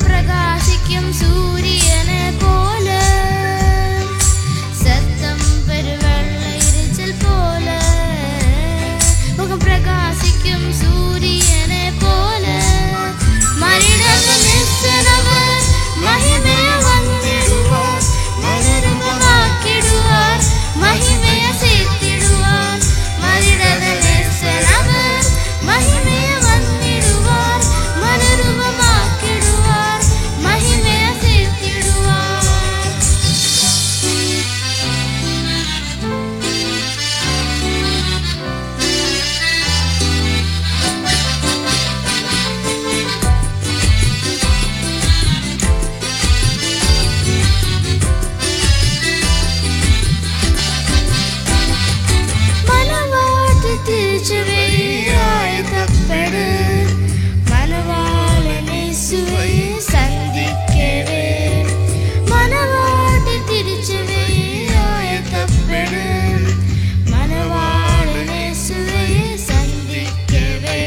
பிரகாசிக்கும் சூரியனை போல, சத்தம் பெருவெள்ள இரைச்சல் போல, முகம் பிரகாசிக்கும் சூரியனை போல, மனிதர்கள் நேசனவர் மகிமையை வந்திடுவார், மறுரூபமாக்கிடுவார், மகிமையை சேர்த்திடுவார். மனிதர்கள் நேசனவர் மகிமையை வந்திடுவார், மறுரூபமாக்கிடுவார், மகிமையை சேர்த்திடுவார். மனவாழ்த்து திருச்சபை ஆயத்தப்படு, மனவாளன் இயேசுவை சந்திக்கவே. மனவாழ்த்து திருச்சபை ஆயத்தப்படு, மனவாளன் இயேசுவை சந்திக்கவே.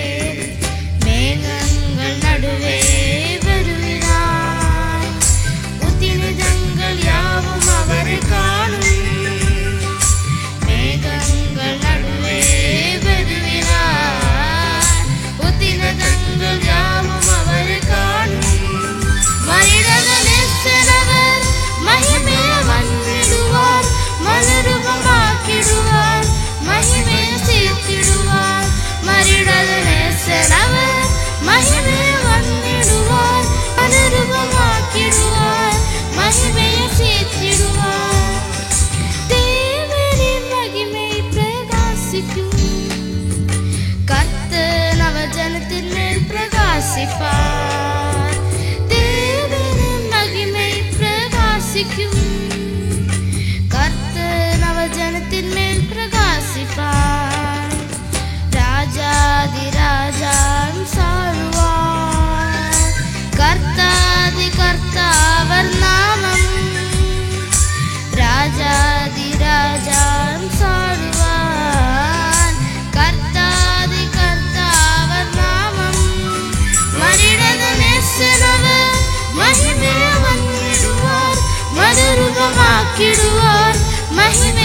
மேகங்கள் நடுவே வருகிறார், உத்தினிதங்கள் யாவும் அவரை காணும். மேகங்கள் நடுவே வருகிறார், உத்தினிதங்கள் யாவும் அவரை காணும். மனிதர்கள் நேசனவர் மகிமையை வந்திடுவார், மறுரூபமாக்கிடுவார், மகிமையை சேர்த்திடுவார். மனிதர்கள் நேசனவர் மகிமையை வந்திடுவார், மறுரூபமாக்கிடுவார், மகிமையை சேர்த்திடுவார். தேவனின் மகிமை பிரகாசிக்கும், கர்த்தர் நவஜனத்தின் மேல் பிரகாசிப்பார். தேவனின் மகிமை பிரகாசிக்கும், கர்த்தர் நவஜனத்தின் மேல் பிரகாசிப்பார். ராஜாதி ராஜான் சாழுவார், கர்த்தாதி கர்த்தாவர் நாமம். ராஜாதி ராஜான் சாழுவார், கர்த்தாதி கர்த்தாவர் நாமம். மனிதர்கள் நேசனவர் மகிமையை வந்திடுவார், மறுரூபமாக்கிடுவார், மகிமை